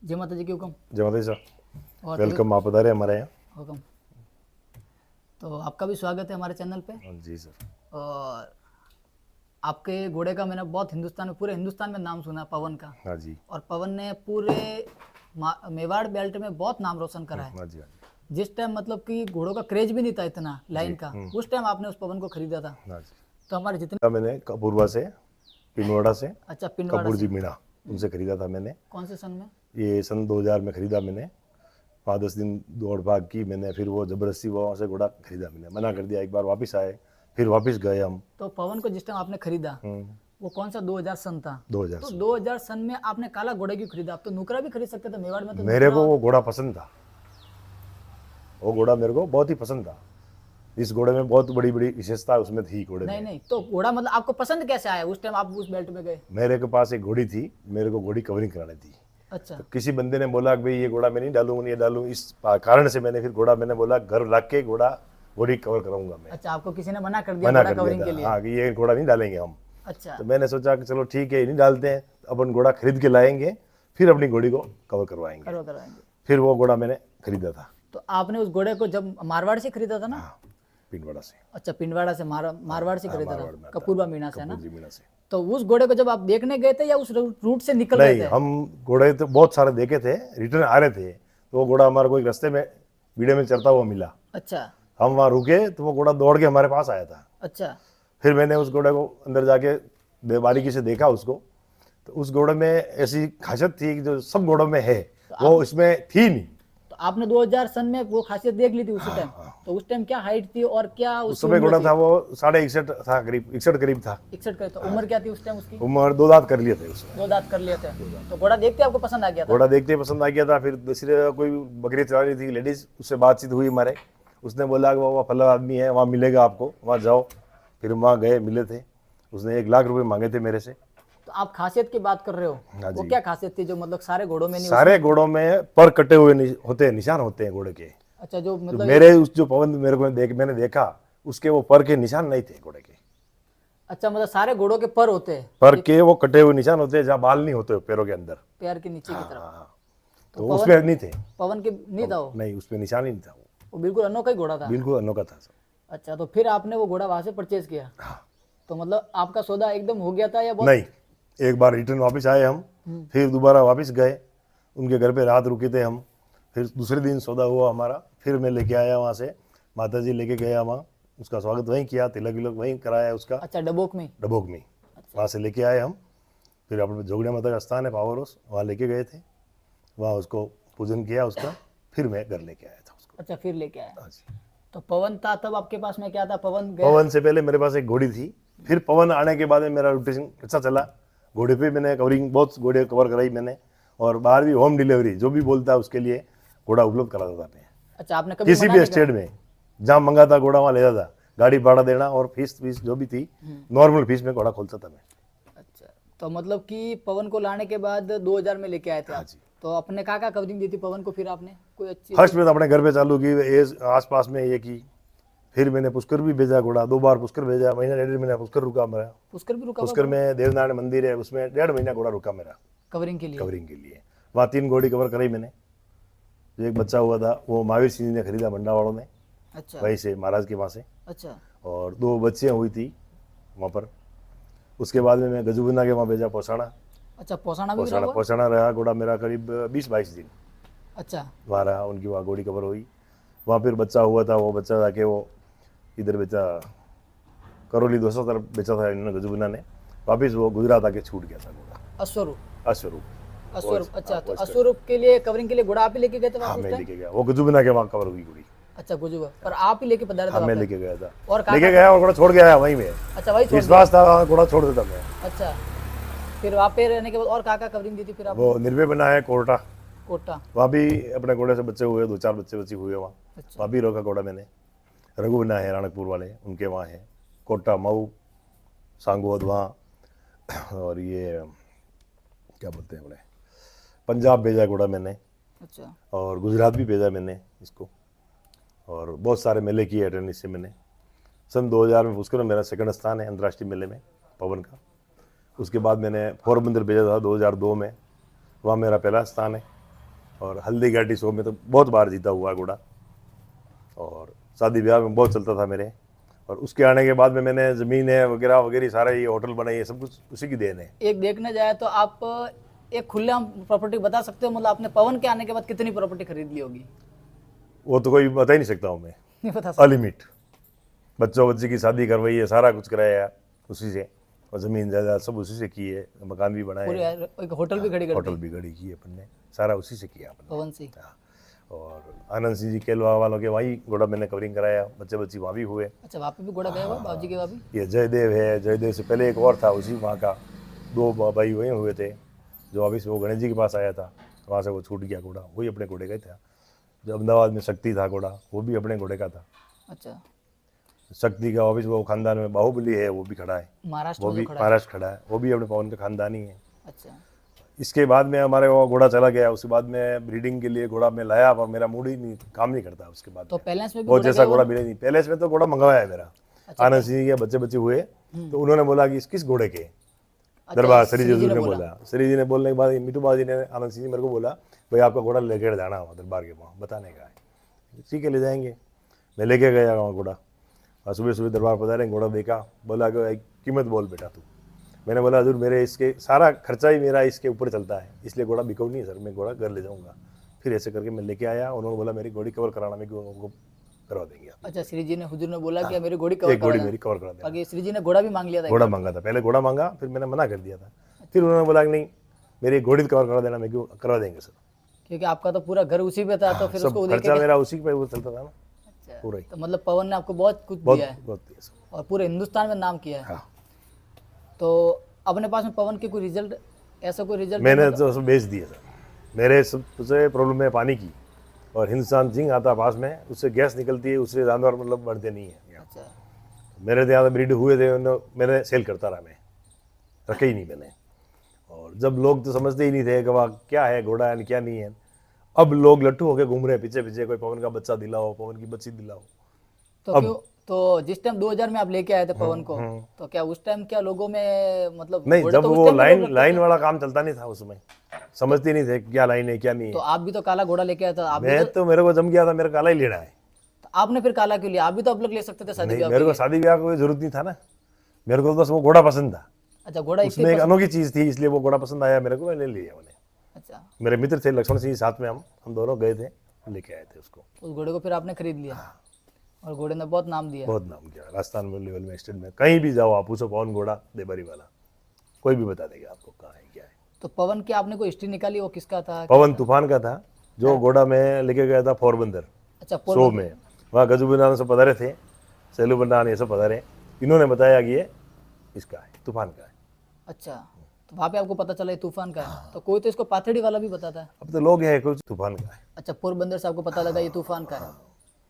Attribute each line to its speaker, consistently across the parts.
Speaker 1: जय माता जी की हुक्म।
Speaker 2: जय माता दी सर,
Speaker 1: और
Speaker 2: वेलकम। आप बता रहे हमारे यहाँ।
Speaker 1: हुक्म। तो आपका भी स्वागत है हमारे चैनल पे।
Speaker 2: जी सर।
Speaker 1: और आपके घोड़े का मैंने बहुत हिंदुस्तान में, पूरे हिंदुस्तान में नाम सुना पवन का।
Speaker 2: हाँ जी।
Speaker 1: और पवन ने पूरे मेवाड़ बेल्ट में बहुत नाम रोशन करा है।
Speaker 2: हाँ जी। हाँ जी।
Speaker 1: जिस टाइम मतलब कि घोड़ों का क्रेज भी नहीं था इतना लाइन का, उस टाइम आपने उस पवन को खरीदा था।
Speaker 2: हाँ जी।
Speaker 1: तो हमारे जितने
Speaker 2: मैंने कपूरवा से, पिनवाड़ा से,
Speaker 1: अच्छा पिंडवाड़ा
Speaker 2: कपूर
Speaker 1: से
Speaker 2: जी मीणा, उनसे खरीदा था मैंने।
Speaker 1: कौन से सन में?
Speaker 2: ये सन 2000 में खरीदा मैंने। 5-10 दिन दौड़ भाग की मैंने, फिर वो ज़बरदस्ती वहाँ से घोड़ा खरीदा मैंने, मना कर दिया। एक बार वापस आए, फिर वापस गए हम।
Speaker 1: तो पवन को जिस टाइम आपने खरीदा वो कौन सा 2000 सन था?
Speaker 2: 2000
Speaker 1: तो
Speaker 2: से
Speaker 1: 2000 सन में आपने काला घोड़े क्यों खरीदा? आप तो नुकरा भी खरीद सकते थे, मेवाड़ में तो
Speaker 2: मेरे
Speaker 1: नुकरा
Speaker 2: को वो घोड़ा पसंद था। वो घोड़ा मेरे को बहुत ही पसंद था। इस घोड़े में बहुत बड़ी बड़ी विशेषता उसमें थी घोड़े
Speaker 1: नहीं
Speaker 2: में।
Speaker 1: नहीं, तो घोड़ा मतलब आपको पसंद कैसे आया उस टाइम आप उस बेल्ट में गए?
Speaker 2: मेरे के पास एक घोड़ी थी, मेरे को घोड़ी कवरिंग करानी थी।
Speaker 1: अच्छा
Speaker 2: तो किसी बंदे ने बोला कि भाई ये घोड़ा मैं नहीं डालूंगा, ये डालूँ। इस कारण से मैंने फिर घोड़ा, मैंने बोला घर ला के घोड़ी कवर कराऊंगा मैं।
Speaker 1: अच्छा, आपको किसी ने मना कर दिया
Speaker 2: मना
Speaker 1: घोड़ा
Speaker 2: कर दिया
Speaker 1: कवरिंग के
Speaker 2: था,
Speaker 1: लिए?
Speaker 2: हाँ, कि ये घोड़ा नहीं डालेंगे हम।
Speaker 1: अच्छा
Speaker 2: तो मैंने सोचा कि चलो ठीक है, ये नहीं डालते हैं, अपन घोड़ा खरीद के लाएंगे, फिर अपनी घोड़ी को कवर करवाएंगे।
Speaker 1: करवाएंगे।
Speaker 2: फिर वो घोड़ा मैंने खरीदा था।
Speaker 1: तो आपने उस घोड़े को जब मारवाड़ से खरीदा था ना?
Speaker 2: हाँ, पिंडवाड़ा से।
Speaker 1: अच्छा पिंडवाड़ा से, मारवाड़ से खरीदा था,
Speaker 2: मारवाड़ में आता
Speaker 1: कपूरबा मीणा से ना?
Speaker 2: कपूर जी मीणा से।
Speaker 1: तो उस घोड़े को जब आप देखने गए थे या उस रूट से निकल रहे
Speaker 2: नहीं,
Speaker 1: थे?
Speaker 2: हम घोड़े तो बहुत सारे देखे थे, रिटर्न आ रहे थे, तो वो घोड़ा हमारे को एक रास्ते में बीड़े में चढ़ता हुआ मिला।
Speaker 1: अच्छा
Speaker 2: हम वहाँ रुके तो वो घोड़ा दौड़ के हमारे पास आया था।
Speaker 1: अच्छा
Speaker 2: फिर मैंने उस घोड़े को अंदर जाके बारीकी से देखा उसको। तो उस घोड़े में ऐसी खासियत थी कि जो सब घोड़ों में है वो इसमें थी नहीं।
Speaker 1: तो आपने 2000 सन में वो खासियत देख ली थी उसी टाइम? तो उस टाइम क्या हाइट थी और क्या
Speaker 2: उस
Speaker 1: उसकी
Speaker 2: समय
Speaker 1: उम्र
Speaker 2: घोड़ा
Speaker 1: थी?
Speaker 2: था वो 61.5 था, करीब 61 करीब था।
Speaker 1: 61 का? तो उम्र क्या थी उस टाइम उसकी?
Speaker 2: उम्र 2 दांत कर लिए थे उसने।
Speaker 1: 2 दांत कर लिए थे। तो घोड़ा देखते आपको पसंद आ गया था?
Speaker 2: घोड़ा देखते ही पसंद आ गया था। फिर दूसरे कोई बकरी चला रही थी लेडीज, उससे बातचीत हुई हमारे। उसने बोला कि वो फला आदमी है, वहाँ मिलेगा आपको, वहाँ जाओ। फिर हम वहाँ गए, मिले थे। उसने 1 लाख रुपए मांगे थे मेरे से।
Speaker 1: तो आप खासियत की बात कर रहे हो,
Speaker 2: हाँ
Speaker 1: वो
Speaker 2: जी।
Speaker 1: क्या खासियत थी जो मतलब सारे घोड़ों में नहीं?
Speaker 2: सारे घोड़ों में पर कटे हुए होते हैं, निशान होते हैं घोड़े के।
Speaker 1: अच्छा जो
Speaker 2: जो
Speaker 1: मतलब
Speaker 2: मेरे उस जो पवन मेरे को मैंने देखा, उसके वो पर के निशान नहीं थे घोड़े के।
Speaker 1: अच्छा मतलब सारे घोड़ों के पर होते हैं,
Speaker 2: पर के वो कटे हुए निशान होते हैं, जहाँ बाल नहीं होते पैरों के अंदर।
Speaker 1: पैर के नीचे की तरफ।
Speaker 2: हाँ,
Speaker 1: तो
Speaker 2: तो उसमें नहीं थे।
Speaker 1: पवन के नहीं था वो?
Speaker 2: नहीं, उसमें निशान ही नहीं था।
Speaker 1: वो बिल्कुल अनोखा ही घोड़ा था।
Speaker 2: बिल्कुल अनोखा था सब।
Speaker 1: अच्छा, तो फिर आपने वो घोड़ा वहां से परचेज किया? तो मतलब आपका सौदा एकदम हो गया था या बहुत?
Speaker 2: नहीं, एक बार रिटर्न वापस आए हम, फिर दोबारा वापस गए, उनके घर पे रात रुके थे हम। फिर दूसरे दिन सौदा हुआ हमारा, फिर मैं लेके आया वहाँ से, माता जी लेके गया वहाँ, उसका स्वागत वहीं किया, तिलक विलक वहीं कराया उसका,
Speaker 1: अच्छा डबोक में?
Speaker 2: डबोक में। वहाँ से लेके आए हम। फिर अपने जोगड़िया माता का स्थान है पावर हाउस, वहाँ लेके गए थे, वहाँ उसको पूजन किया उसका। फिर मैं घर लेके आया था उसको।
Speaker 1: अच्छा फिर लेके आया।
Speaker 2: हाँ जी।
Speaker 1: तो पवन था तब आपके पास में क्या था? पवन गया?
Speaker 2: पवन से पहले मेरे पास एक घोड़ी थी। फिर पवन आने के बाद में मेरा रूटीन अच्छा चला। घोड़े पे मैंने कवरिंग, बहुत घोड़े कवर कराई मैंने। और बाहर भी होम डिलीवरी जो भी बोलता है उसके लिए घोड़ा उपलब्ध कराता था मैं।
Speaker 1: अच्छा आपने कभी
Speaker 2: किसी
Speaker 1: मना
Speaker 2: भी
Speaker 1: नहीं करा?
Speaker 2: स्टेट में जहाँ मंगा था घोड़ा वहाँ ले जाता। गाड़ी भाड़ा देना और फीस जो भी थी, नॉर्मल फीस में घोड़ा खोलता था मैं।
Speaker 1: अच्छा, तो मतलब कि पवन को लाने के बाद 2000 में लेके आए थे
Speaker 2: हाँ
Speaker 1: आप।
Speaker 2: जी।
Speaker 1: तो अपने क्या कवरिंग दी थी पवन को फिर आपने? कोई अच्छी?
Speaker 2: फर्स्ट में तो अपने घर पे चालू की, आस पास में ये की। फिर मैंने पुष्कर भी भेजा घोड़ा, 2 बार पुष्कर भेजा, महीना 1.5 महीना पुष्कर रुका मेरा।
Speaker 1: पुष्कर भी रुका?
Speaker 2: पुष्कर में देवनारायण मंदिर है, उसमें 1.5 महीना घोड़ा रुका मेरा
Speaker 1: कवरिंग के लिए?
Speaker 2: कवरिंग के लिए। वहाँ 3 घोड़ी कवर कराई मैंने। जो एक बच्चा हुआ था वो महावीर सिंह जी ने खरीदा, मंडा वालों ने,
Speaker 1: अच्छा
Speaker 2: वहीं से, महाराज के वहाँ से।
Speaker 1: अच्छा
Speaker 2: और 2 बच्चियाँ हुई थी वहाँ पर। उसके बाद में मैं गजुबना के वहाँ भेजा, पौसाना।
Speaker 1: अच्छा पौसाना भी रहा?
Speaker 2: पौसाना रहा घोड़ा मेरा करीब 20-22 दिन
Speaker 1: अच्छा
Speaker 2: वहाँ रहा, उनकी वहाँ घोड़ी कवर हुई। वहाँ फिर बच्चा हुआ था, वो बच्चा जाके वो इधर बेचा, करौली दोस्तों तरफ बेचा था इन्होंने, गजुबना ने। वापिस वो गुजरात आके छूट गया था घोड़ा।
Speaker 1: अश्वरूप?
Speaker 2: अश्वरूप।
Speaker 1: अश्वरूप, अच्छा। तो अश्वरूप के लिए कवरिंग के लिए घोड़ा आप ही लेके गए थे
Speaker 2: हाँ,
Speaker 1: वापस?
Speaker 2: मैं लेके गया, वो गजुबना के वहाँ कवर हुई घोड़ी।
Speaker 1: अच्छा गुजुबा पर आप ही लेके पधारे थे
Speaker 2: हाँ, मैं
Speaker 1: वापस?
Speaker 2: लेके गया था।
Speaker 1: और कहाँ
Speaker 2: लेके गया और घोड़ा छोड़ गया वहीं में।
Speaker 1: अच्छा वही छोड़?
Speaker 2: विश्वास था, घोड़ा छोड़ देता मैं।
Speaker 1: अच्छा, फिर वहाँ पे रहने के बाद और कहाँ कवरिंग दी थी फिर आप?
Speaker 2: वो निर्भय बना है कोर्टा,
Speaker 1: कोटा?
Speaker 2: वहाँ भी अपने घोड़े से बच्चे हुए, 2-4 बच्चे हुए वहाँ।
Speaker 1: अच्छा।
Speaker 2: वहाँ भी रोका घोड़ा मैंने। रघु बना है राणकपुर वाले, उनके वहाँ है। कोटा, मऊ, सांगोद वहाँ। और ये क्या बोलते हैं अपने, पंजाब भेजा घोड़ा मैंने।
Speaker 1: अच्छा।
Speaker 2: और गुजरात भी भेजा मैंने इसको। और बहुत सारे मेले किए अटेंड इससे मैंने। सन 2000 में पुष्कर में मेरा सेकंड स्थान है अंतर्राष्ट्रीय मेले में पवन का। उसके बाद मैंने पोरबंदर भेजा था 2002 में, वहाँ मेरा पहला स्थान है। और हल्दी घाटी शो में तो बहुत बार जीता हुआ है घोड़ा, और शादी ब्याह में बहुत चलता था मेरे। और उसके आने के बाद में मैंने ज़मीनें वगैरह वगैरह सारा ये होटल बनाई है, सब कुछ उसी की देन है।
Speaker 1: एक देखने जाए तो आप एक खुलेआम प्रॉपर्टी बता सकते हो, मतलब आपने पवन के आने के बाद कितनी प्रॉपर्टी खरीद ली होगी?
Speaker 2: वो तो कोई बता ही नहीं सकता हूँ मैं,
Speaker 1: नहीं बता सकते।
Speaker 2: अलिमिट। बच्चों बच्ची की शादी करवाई है, सारा कुछ कराया उसी से, और ज़मीन जायदाद सब उसी से की है, मकान भी बनाए
Speaker 1: पूरे
Speaker 2: हैं,
Speaker 1: एक होटल भी खड़ी कर
Speaker 2: होटल
Speaker 1: दी
Speaker 2: भी खड़ी की है अपन ने, सारा उसी से किया अपन ने।
Speaker 1: पवन से।
Speaker 2: हाँ। और आनंद सिंह जी केलवा वालों के वहीं घोड़ा मैंने कवरिंग कराया, बच्चे बच्ची वहाँ भी हुए।
Speaker 1: अच्छा, वहाँ पे भी घोड़ा गया हुआ बाबूजी के? वहाँ भी
Speaker 2: ये जयदेव है, जयदेव से पहले एक और था उसी वहाँ का, 2 भाई वहीं हुए थे, जो अभी से वो गणेश जी के पास आया था, वहाँ से वो छूट गया घोड़ा, वही अपने घोड़े का ही था। जो अहमदाबाद में शक्ति था घोड़ा, वो भी अपने घोड़े का था।
Speaker 1: अच्छा,
Speaker 2: शक्ति का ऑफिस वो खानदान में बाहुबली है, वो भी खड़ा है,
Speaker 1: महाराष्ट्र
Speaker 2: वो
Speaker 1: में
Speaker 2: भी
Speaker 1: जो खड़ा है।
Speaker 2: महाराष्ट्र खड़ा है, वो भी अपने पवन का खानदानी है।
Speaker 1: अच्छा,
Speaker 2: इसके बाद में हमारे वो घोड़ा चला गया, उसके बाद में ब्रीडिंग के लिए घोड़ा मैं लाया, पर मेरा मूड ही नहीं काम नहीं करता उसके बाद
Speaker 1: तो
Speaker 2: में।
Speaker 1: पैलेस में भी
Speaker 2: वो
Speaker 1: घोड़ा
Speaker 2: जैसा
Speaker 1: गया हुआ?
Speaker 2: घोड़ा मिले नहीं। पहले इसमें तो घोड़ा मंगवाया है मेरा, आनंद सिंह के बच्चे बच्चे हुए तो उन्होंने बोला कि किस घोड़े के, दरबार श्री जी ने बोला। श्री जी ने बोलने के बाद मिठू बाजी ने आनंद सिंह जी मेरे को बोला, भाई आपका घोड़ा लेकर जाना वहाँ दरबार के वहाँ बताने का है। ठीक है, ले जाएंगे। मैं लेके गया वहाँ घोड़ा, और सुबह सुबह दरबार पधारे, घोड़ा देखा, बोला कि कीमत बोल बेटा तू। मैंने बोला हजूर मेरे इसके सारा खर्चा ही मेरा इसके ऊपर चलता है, इसलिए घोड़ा बिकाऊ नहीं है सर, मैं घोड़ा घर ले जाऊँगा। फिर ऐसे करके मैं लेके आया, उन्होंने बोला मेरी घोड़ी कवर कराना, मैं उनको करवा देंगे आप।
Speaker 1: अच्छा, श्री जी ने हुजूर ने बोला कि मेरी घोड़ी कवर
Speaker 2: एक घोड़ी
Speaker 1: करा
Speaker 2: मेरी कवर करा देना।
Speaker 1: बाकी श्री जी ने घोड़ा भी मांग लिया था।
Speaker 2: घोड़ा मांगा था, पहले घोड़ा मांगा, फिर मैंने मना कर दिया था। फिर उन्होंने बोला कि नहीं मेरी घोड़ी कवर करा देना, मैं क्यों करवा देंगे सर।
Speaker 1: क्योंकि आपका तो पूरा घर उसी पे था, तो फिर
Speaker 2: सब
Speaker 1: उसको
Speaker 2: खर्चा मेरा उसी पे वो चलता था ना
Speaker 1: अच्छा,
Speaker 2: पूरा ही।
Speaker 1: तो मतलब पवन ने आपको बहुत कुछ
Speaker 2: बहुत
Speaker 1: दिया है
Speaker 2: बहुत दिया सब।
Speaker 1: और पूरे हिंदुस्तान में नाम किया है।
Speaker 2: हाँ,
Speaker 1: तो अपने पास में पवन के कोई रिजल्ट, ऐसा कोई रिजल्ट?
Speaker 2: मैंने तो सब बेच दिए सर। मेरे सबसे प्रॉब्लम है पानी की, और हिंदुस्तान जिंक आता पास में, उससे गैस निकलती है, उससे जानवर मतलब बढ़ते नहीं है यहाँ।
Speaker 1: अच्छा,
Speaker 2: मेरे तो यहाँ ब्रीड हुए थे, मैंने सेल करता रहा, मैं रखे ही नहीं मैंने। और जब लोग तो समझते ही नहीं थे कि वह क्या है घोड़ा है क्या नहीं है, अब लोग लट्टू होके घूम रहे हैं पीछे पीछे, कोई पवन का बच्चा दिलाओ, पवन की बच्ची दिलाओ।
Speaker 1: तो क्यों, तो जिस टाइम 2000 में आप लेके आए थे पवन को, तो क्या उस टाइम क्या लोगों में मतलब
Speaker 2: नहीं,
Speaker 1: घोड़े
Speaker 2: जब
Speaker 1: तो उस
Speaker 2: वो
Speaker 1: टाइम में लोग
Speaker 2: लाइन
Speaker 1: रखते
Speaker 2: लाइन
Speaker 1: थे।
Speaker 2: वाला काम चलता नहीं था उसमें, समझते नहीं थे क्या लाइन है क्या नहीं
Speaker 1: तो
Speaker 2: है।
Speaker 1: आप भी तो काला घोड़ा लेके आए थे, आप भी
Speaker 2: मैं तो मेरे को जम गया था, मेरा काला ही लेना है।
Speaker 1: तो आपने फिर काला क्यों लिया? आप भी तो अब लोग ले सकते थे शादी
Speaker 2: नहीं,
Speaker 1: ब्याह
Speaker 2: मेरे
Speaker 1: के
Speaker 2: को
Speaker 1: लिए।
Speaker 2: शादी ब्याह की कोई जरूरत नहीं था ना, मेरे को तो बस वो घोड़ा पसंद था।
Speaker 1: अच्छा, घोड़ा
Speaker 2: उसमें एक अनोखी चीज थी, इसलिए वो घोड़ा पसंद आया मेरे को, मैंने ले लिया। मैंने,
Speaker 1: अच्छा,
Speaker 2: मेरे मित्र थे लक्ष्मण सिंह, साथ में हम दोनों गए थे, लेके आए थे उसको।
Speaker 1: उस घोड़े को फिर आपने खरीद लिया और घोड़े ने बहुत नाम दिया।
Speaker 2: बहुत नाम किया राजस्थान में, लेवल में, स्टेट में, कहीं भी जाओ आप पूछो पवन घोड़ा देबारी वाला, कोई भी बता देगा आपको कहाँ है क्या है।
Speaker 1: तो पवन की आपने कोई हिस्ट्री निकाली, वो किसका था?
Speaker 2: पवन तूफान का था, जो घोड़ा मैं लेके गया था पोरबंदर
Speaker 1: अच्छा,
Speaker 2: शो में, वहाँ गजूबनान सब पधारे थे, सेलू बंडान ये सब पधारे, इन्होंने बताया कि ये इसका है, तूफान का है।
Speaker 1: अच्छा, तो वहाँ पे आपको पता चला ये तूफान का है। तो कोई तो इसको पाथड़ी वाला भी बताता है।
Speaker 2: अब तो लोग हैं कुछ तूफान का है।
Speaker 1: अच्छा, पोरबंदर से आपको पता लगा ये तूफान का है,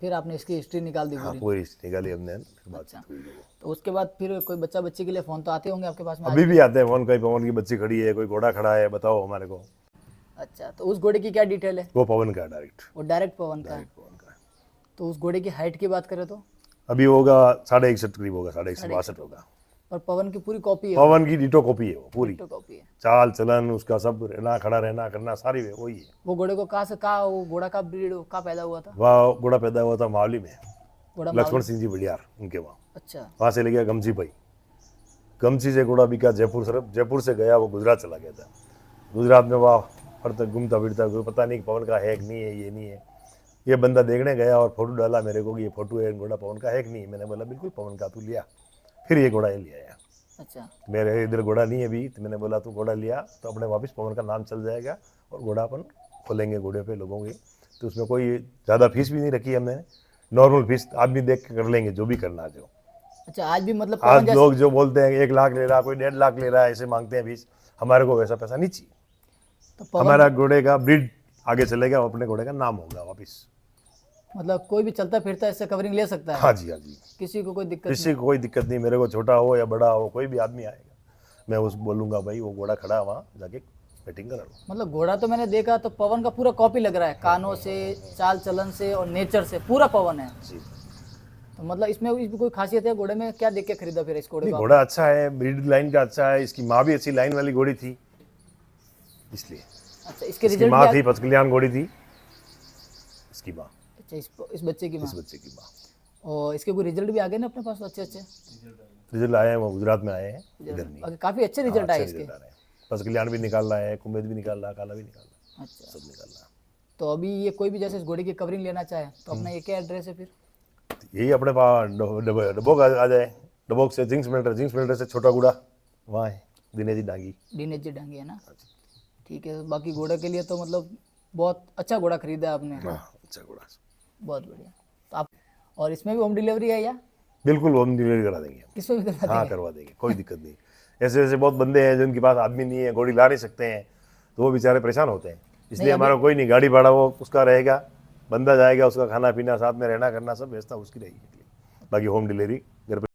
Speaker 1: फिर आपने इसकी हिस्ट्री निकाल दी पूरी।
Speaker 2: पूरी निकाली हमने, फिर बात
Speaker 1: अच्छा,
Speaker 2: हुई।
Speaker 1: तो उसके बाद फिर कोई बच्चा बच्ची के लिए फोन तो आते होंगे आपके पास में?
Speaker 2: अभी भी आते हैं फोन, कहीं पवन की बच्ची खड़ी है, कोई घोड़ा खड़ा है, बताओ हमारे को।
Speaker 1: अच्छा, तो उस घोड़े की क्या डिटेल है?
Speaker 2: वो पवन का डायरेक्ट,
Speaker 1: वो डायरेक्ट पवन का है।
Speaker 2: पवन का है।
Speaker 1: तो उस घोड़े की हाइट की बात करें तो
Speaker 2: अभी होगा 61.5 करीब होगा, 61.62 होगा।
Speaker 1: और पवन की पूरी कॉपी है?
Speaker 2: पवन की डिटो कॉपी है वो पूरी,
Speaker 1: तो कॉपी है।
Speaker 2: चाल चलन उसका सब, रहना खड़ा रहना करना सारी वही है।
Speaker 1: वो घोड़े को कहाँ से, कहाँ वो घोड़ा का ब्रीड कहाँ पैदा हुआ था?
Speaker 2: वह घोड़ा पैदा हुआ था मावली में,
Speaker 1: घोड़ा
Speaker 2: लक्ष्मण सिंह जी बलियार उनके वहाँ।
Speaker 1: अच्छा,
Speaker 2: वहाँ से ले गया गमची भाई, गमची से घोड़ा बिका जयपुर, सर जयपुर से गया वो गुजरात चला गया था। गुजरात में वहाँ फरता घूमता फिरता, पता नहीं पवन का है कि नहीं है, ये नहीं है। ये बंदा देखने गया और फोटो डाला मेरे को कि ये फोटो है, घोड़ा पवन का है कि नहीं। मैंने बोला बिल्कुल पवन का, तू लिया। फिर ये घोड़ा ये लिया आया।
Speaker 1: अच्छा,
Speaker 2: मेरे इधर घोड़ा नहीं है अभी, तो मैंने बोला तू घोड़ा लिया तो अपने वापस पवन का नाम चल जाएगा, और घोड़ा अपन खोलेंगे घोड़े पे लोगों के। तो उसमें कोई ज़्यादा फीस भी नहीं रखी हमने, नॉर्मल फीस आदमी देख के कर लेंगे जो भी करना है जो।
Speaker 1: अच्छा, आज भी मतलब
Speaker 2: आज
Speaker 1: पवन
Speaker 2: लोग जो बोलते हैं 1 लाख ले रहा, कोई 1.5 लाख ले रहा है, ऐसे मांगते हैं फीस, हमारे को वैसा पैसा नहीं चाहिए।
Speaker 1: तो पवन
Speaker 2: हमारा घोड़े का ब्रीड आगे चलेगा, अपने घोड़े का नाम होगा वापस।
Speaker 1: मतलब कोई भी चलता फिरता इससे कवरिंग ले सकता है?
Speaker 2: हाँ जी, हाँ जी,
Speaker 1: किसी को कोई दिक्कत
Speaker 2: किसी को कोई दिक्कत नहीं। मेरे को छोटा हो या बड़ा हो, कोई भी आदमी आएगा, मैं उस बोलूँगा भाई वो घोड़ा खड़ा है वहाँ, जाके बैटिंग करा लो।
Speaker 1: नहीं? मतलब घोड़ा तो मैंने देखा तो पवन का पूरा कॉपी लग रहा है, कानों से, चाल चलन से और नेचर से पूरा पवन है।
Speaker 2: जी,
Speaker 1: तो मतलब इसमें कोई खासियत है घोड़े में? क्या देख के खरीदा फिर इस घोड़े
Speaker 2: नहीं
Speaker 1: को?
Speaker 2: घोड़ा अच्छा है, ब्रीड लाइन का अच्छा है, इसकी माँ भी अच्छी लाइन वाली घोड़ी थी, इसलिए
Speaker 1: अच्छा, इसके
Speaker 2: इसकी
Speaker 1: रिजल्ट
Speaker 2: माँ
Speaker 1: भी
Speaker 2: थी, पचकल्याण घोड़ी थी इसकी माँ,
Speaker 1: अच्छा, इस बच्चे की माँ।
Speaker 2: इस बच्चे की माँ।
Speaker 1: और इसके कोई रिजल्ट भी आ गए ना अपने पास अच्छे अच्छे?
Speaker 2: रिजल्ट आए हैं, वो गुजरात में आए हैं, इधर नहीं।
Speaker 1: अगर काफी अच्छे
Speaker 2: हाँ,
Speaker 1: रिजल्ट आए
Speaker 2: अच्छे
Speaker 1: इसके।
Speaker 2: रिजल्ट आ रहे हैं। पचकल्याण भी निकाल रहा है, कुंभेद भी निकाल रहा है, काला भी निकाल रहा है,
Speaker 1: अच्छा,
Speaker 2: सब निकाल रहा है।
Speaker 1: तो अभी ये कोई भी जैसे इस घोड़े की कवरिंग लेना चाहे तो अपना ये क्या एड्रेस है फिर?
Speaker 2: यही अपने पास डबोक आ जाए, डबोक से जिंक्स मिलिटर से छोटा गुड़ा वहाँ है, दिनेश जी डांगी।
Speaker 1: दिनेश जी डांगी है ना? ठीक है, बाकी घोड़े के लिए तो मतलब बहुत अच्छा घोड़ा खरीदा आपने।
Speaker 2: हाँ, अच्छा गुड़ा,
Speaker 1: बहुत बढ़िया। तो आप, और इसमें भी होम डिलीवरी है या
Speaker 2: बिल्कुल होम डिलीवरी करा देंगे हम।
Speaker 1: इसमें भी करवा
Speaker 2: हाँ,
Speaker 1: देंगे?
Speaker 2: करवा देंगे, कोई दिक्कत नहीं। ऐसे ऐसे बहुत बंदे हैं जिनके पास आदमी नहीं है, घोड़ी ला नहीं सकते हैं, तो वो बेचारे परेशान होते हैं। इसलिए हमारा कोई नहीं, गाड़ी भाड़ा वो उसका रहेगा, बंदा जाएगा, उसका खाना पीना साथ में रहना करना सब व्यवस्था उसकी रहेगी। बाकी होम डिलीवरी घर पे